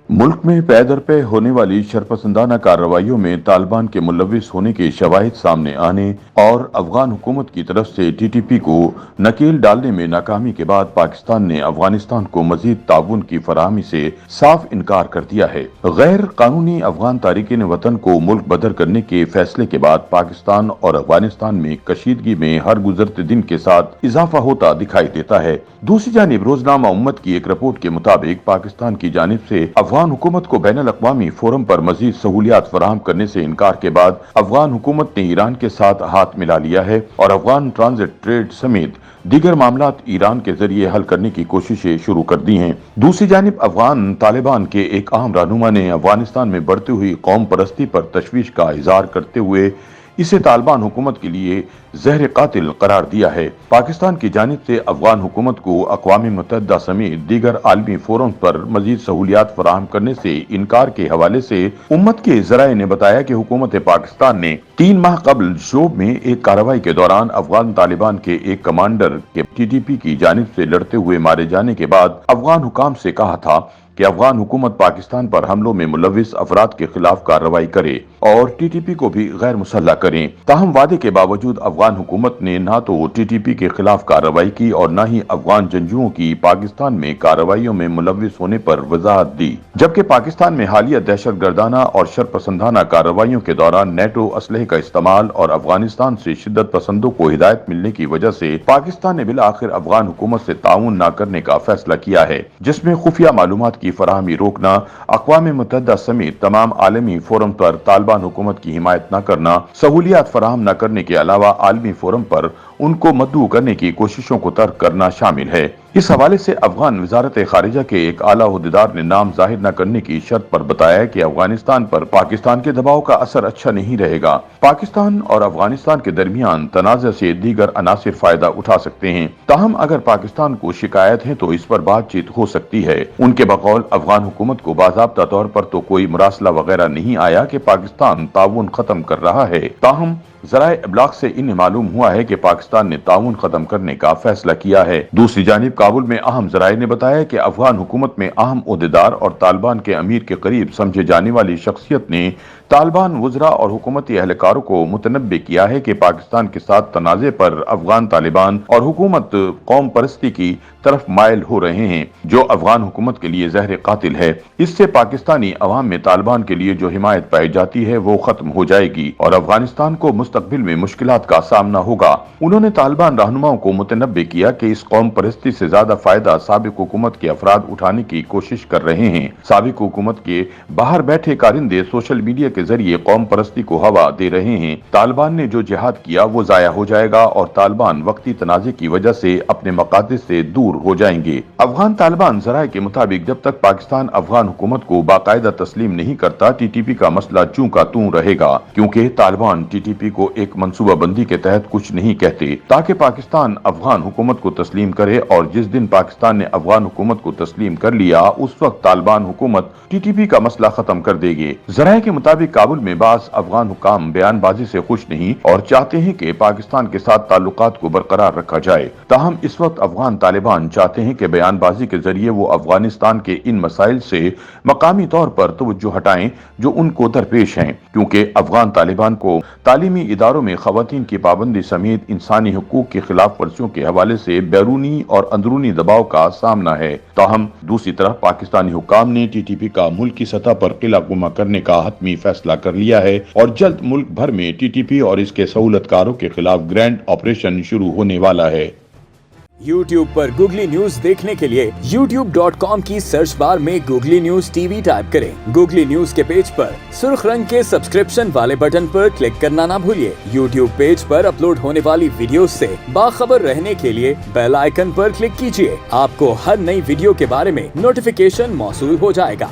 मुल्क में पै दर पे होने वाली शरपसंदाना कार्रवाइयों में तालिबान के मुलविस होने के शवाहिद सामने आने और अफगान हुकूमत की तरफ से टीटीपी को नकेल डालने में नाकामी के बाद पाकिस्तान ने अफगानिस्तान को मजीद ताउन की फराहमी से साफ इनकार कर दिया है। गैर कानूनी अफगान तारिकीन वतन को मुल्क बदर करने के फैसले के बाद पाकिस्तान और अफगानिस्तान में कशीदगी में हर गुजरते दिन के साथ इजाफा होता दिखाई देता है। दूसरी जानिब रोजनामा उम्मत की एक रिपोर्ट के मुताबिक पाकिस्तान की जानिब से अफगान हुकूमत को बैनुल अक़वामी फोरम पर मजीद सहूलियात फराहम करने से इनकार के बाद अफगान हुकूमत ने ईरान के साथ हाथ मिला लिया है और अफगान ट्रांजिट ट्रेड समेत दीगर मामलात ईरान के जरिए हल करने की कोशिशें शुरू कर दी हैं। दूसरी जानिब अफगान तालिबान के एक अहम रहनुमा ने अफगानिस्तान में बढ़ती हुई कौम परस्ती पर तशवीश का इजहार करते हुए इसे तालिबान हुकूमत के लिए जहर कातिल करार दिया है। पाकिस्तान की जानिब से अफगान हुकूमत को अक़वाम मुत्तहिदा समेत दीगर आलमी फोरम पर मजीद सहूलियात फराहम करने से इनकार के हवाले से उम्मत के ज़राए ने बताया कि हुकूमत पाकिस्तान ने 3 माह कबल शोब में एक कार्रवाई के दौरान अफगान तालिबान के एक कमांडर के टीटीपी की जानिब से लड़ते हुए मारे जाने के बाद अफगान हुकाम से कहा था कि अफगान हुकूमत पाकिस्तान पर हमलों में मुलविस अफराद के खिलाफ कार्रवाई करे और टीटीपी को भी गैर मुसल्लह करें। ताहम वादे के बावजूद अफगान हुकूमत ने न तो टीटीपी के खिलाफ कार्रवाई की और न ही अफगान जंगजुओं की पाकिस्तान में कार्रवाइयों में मुलविस होने पर वजाहत दी। जबकि पाकिस्तान में हालिया दहशत गर्दाना और शरपसंदाना कार्रवाइयों के दौरान नेटो असलहे का इस्तेमाल और अफगानिस्तान से शिद्दत पसंदों को हिदायत मिलने की वजह से पाकिस्तान ने बिल आखिर अफगान हुकूमत से ताउन न करने का फैसला किया है, जिसमें खुफिया मालूमात की फराहमी रोकना, अक़वाम मुत्तहिदा समेत तमाम आलमी फोरम पर तालिबान हुकूमत की हिमायत न करना, सहूलियात फराहम न करने के अलावा आलमी फोरम पर उनको मद्दू करने की कोशिशों को तर्क करना शामिल है। इस हवाले से अफगान वजारत खारिजा के एक आला ओहदेदार ने नाम जाहिर न करने की शर्त पर बताया कि अफगानिस्तान पर पाकिस्तान के दबाव का असर अच्छा नहीं रहेगा। पाकिस्तान और अफगानिस्तान के दरमियान तनाज़ा से दीगर अनासिर फायदा उठा सकते हैं। ताहम अगर पाकिस्तान को शिकायत है तो इस पर बातचीत हो सकती है। उनके बकौल अफगान हुकूमत को बाज़ाब्ता तौर पर तो कोई मुरासला वगैरह नहीं आया कि पाकिस्तान ताउन खत्म कर रहा है। ताहम ज़राए इब्लाग से इन्हें मालूम हुआ है कि पाकिस्तान ने ताउन खत्म करने का फैसला किया है। दूसरी जानिब काबुल में अहम ज़राए ने बताया कि अफगान हुकूमत में अहम ओहदेदार और तालिबान के अमीर के करीब समझे जाने वाली शख्सियत ने तालिबान वज़रा और हुकूमती एहलकारों को मुतनब्बे किया है कि पाकिस्तान के साथ तनाज़े पर अफगान तालिबान और हुकूमत कौम परस्ती की तरफ माइल हो रहे हैं, जो अफगान हुकूमत के लिए जहर कातिल है। इससे पाकिस्तानी अवाम में तालिबान के लिए जो हिमायत पाई जाती है वो खत्म हो जाएगी और अफगानिस्तान को मुस्तकबिल में मुश्किलात का सामना होगा। उन्होंने तालिबान रहनुमाओं को मुतनब्बे किया कि इस कौम परस्ती से ज्यादा फायदा साबिक हुकूमत के अफराद उठाने की कोशिश कर रहे हैं। साबिक हुकूमत के बाहर बैठे कारिंदे सोशल मीडिया के जरिए कौम परस्ती को हवा दे रहे हैं। तालिबान ने जो जिहाद किया वो जाया हो जाएगा और तालिबान वक्ती तनाज़े की वजह से अपने मकासद से दूर हो जाएंगे। अफगान तालिबान ज़राए के मुताबिक जब तक पाकिस्तान अफगान हुकूमत को बाकायदा तस्लीम नहीं करता टीटीपी का मसला चूं का तूं रहेगा, क्योंकि तालिबान टीटीपी को एक मंसूबा बंदी के तहत कुछ नहीं कहते ताकि पाकिस्तान अफगान हुकूमत को तस्लीम करे और जिस दिन पाकिस्तान ने अफगान हुकूमत को तस्लीम कर लिया उस वक्त तालिबान हुकूमत टीटीपी का मसला खत्म कर देगी। ज़राए के मुताबिक काबुल में बाज़ अफगान हुकाम बयानबाजी से खुश नहीं और चाहते हैं कि पाकिस्तान के साथ ताल्लुकात को बरकरार रखा जाए। ताहम इस वक्त अफगान तालिबान चाहते हैं कि बयानबाजी के जरिए वो अफगानिस्तान के इन मसाइल से मकामी तौर पर तवज्जो हटाएं जो उनको दरपेश हैं, क्योंकि अफगान तालिबान को तालीमी इदारों में खवातीन की पाबंदी समेत इंसानी हुकूक की खिलाफ वर्जियों के हवाले से बैरूनी और अंदरूनी दबाव का सामना है। ताहम दूसरी तरफ पाकिस्तानी हुकाम ने टीटीपी का मुल्क की सतह पर किला गुमा करने का हतमी फैसला कर लिया है और जल्द मुल्क भर में टीटीपी और इसके सहूलतकारों के खिलाफ ग्रैंड ऑपरेशन शुरू होने वाला है। YouTube पर गूगली न्यूज देखने के लिए youtube.com की सर्च बार में गूगली न्यूज टीवी टाइप करें। गूगली न्यूज के पेज पर सुर्ख रंग के सब्सक्रिप्शन वाले बटन पर क्लिक करना ना भूलिए। YouTube पेज पर अपलोड होने वाली वीडियोस से बाखबर रहने के लिए बेल आइकन पर क्लिक कीजिए। आपको हर नई वीडियो के बारे में नोटिफिकेशन मौसूल हो जाएगा।